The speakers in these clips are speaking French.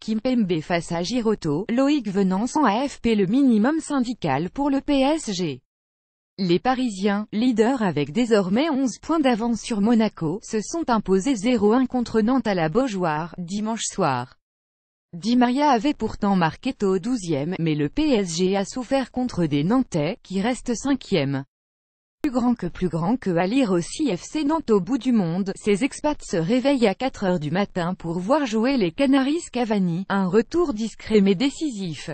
Kimpembe face à Giroto, Loïc Venant sans AFP le minimum syndical pour le PSG. Les Parisiens, leaders avec désormais 11 points d'avance sur Monaco, se sont imposés 0-1 contre Nantes à la Beaujoire, dimanche soir. Di Maria avait pourtant marqué au 12e, mais le PSG a souffert contre des Nantais, qui restent 5e. Plus grand que à lire aussi FC Nantes au bout du monde, ces expats se réveillent à 4 heures du matin pour voir jouer les Canaris. Cavani, un retour discret mais décisif.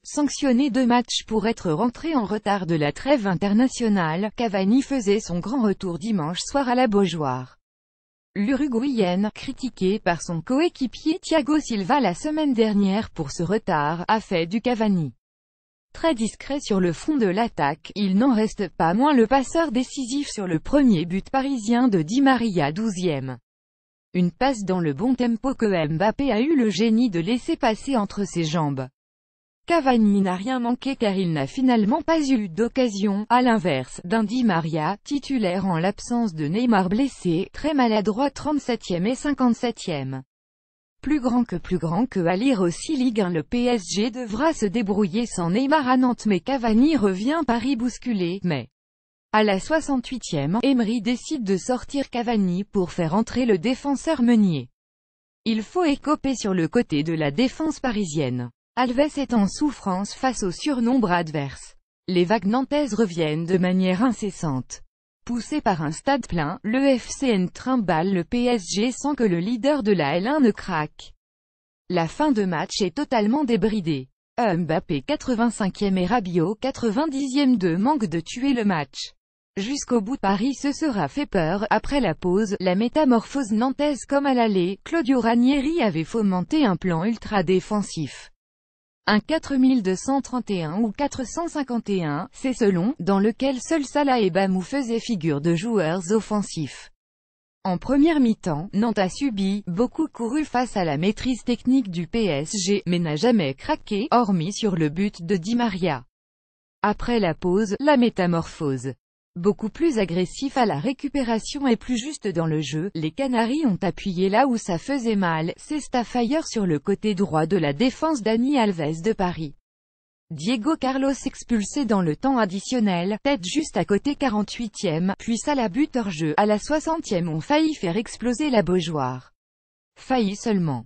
Sanctionné 2 matchs pour être rentré en retard de la trêve internationale, Cavani faisait son grand retour dimanche soir à la Beaujoire. L'Uruguayen, critiqué par son coéquipier Thiago Silva la semaine dernière pour ce retard, a fait du Cavani. Très discret sur le front de l'attaque, il n'en reste pas moins le passeur décisif sur le premier but parisien de Di Maria 12e. Une passe dans le bon tempo que Mbappé a eu le génie de laisser passer entre ses jambes. Cavani n'a rien manqué car il n'a finalement pas eu d'occasion, à l'inverse d'un Di Maria, titulaire en l'absence de Neymar blessé, très maladroit 37e et 57e. Plus grand que à lire aussi Ligue 1, le PSG devra se débrouiller sans Neymar à Nantes mais Cavani revient Paris bousculé, mais à la 68e, Emery décide de sortir Cavani pour faire entrer le défenseur Meunier. Il faut écoper sur le côté de la défense parisienne. Alves est en souffrance face au surnombre adverse. Les vagues nantaises reviennent de manière incessante. Poussé par un stade plein, le FCN trimballe le PSG sans que le leader de la L1 ne craque. La fin de match est totalement débridée. Mbappé 85e et Rabiot 90e de manque de tuer le match. Jusqu'au bout, Paris se sera fait peur. Après la pause, la métamorphose nantaise comme à l'aller, Claudio Ranieri avait fomenté un plan ultra défensif. Un 4231 ou 451, c'est selon, dans lequel seul Salah et Bamou faisaient figure de joueurs offensifs. En première mi-temps, Nantes a subi, beaucoup couru face à la maîtrise technique du PSG, mais n'a jamais craqué, hormis sur le but de Di Maria. Après la pause, la métamorphose. Beaucoup plus agressif à la récupération et plus juste dans le jeu, les Canaris ont appuyé là où ça faisait mal, c'est Stafford sur le côté droit de la défense Dani Alves de Paris. Diego Carlos expulsé dans le temps additionnel, tête juste à côté 48e, puis Salah but hors jeu à la 60e ont failli faire exploser la Beaujoire. Failli seulement.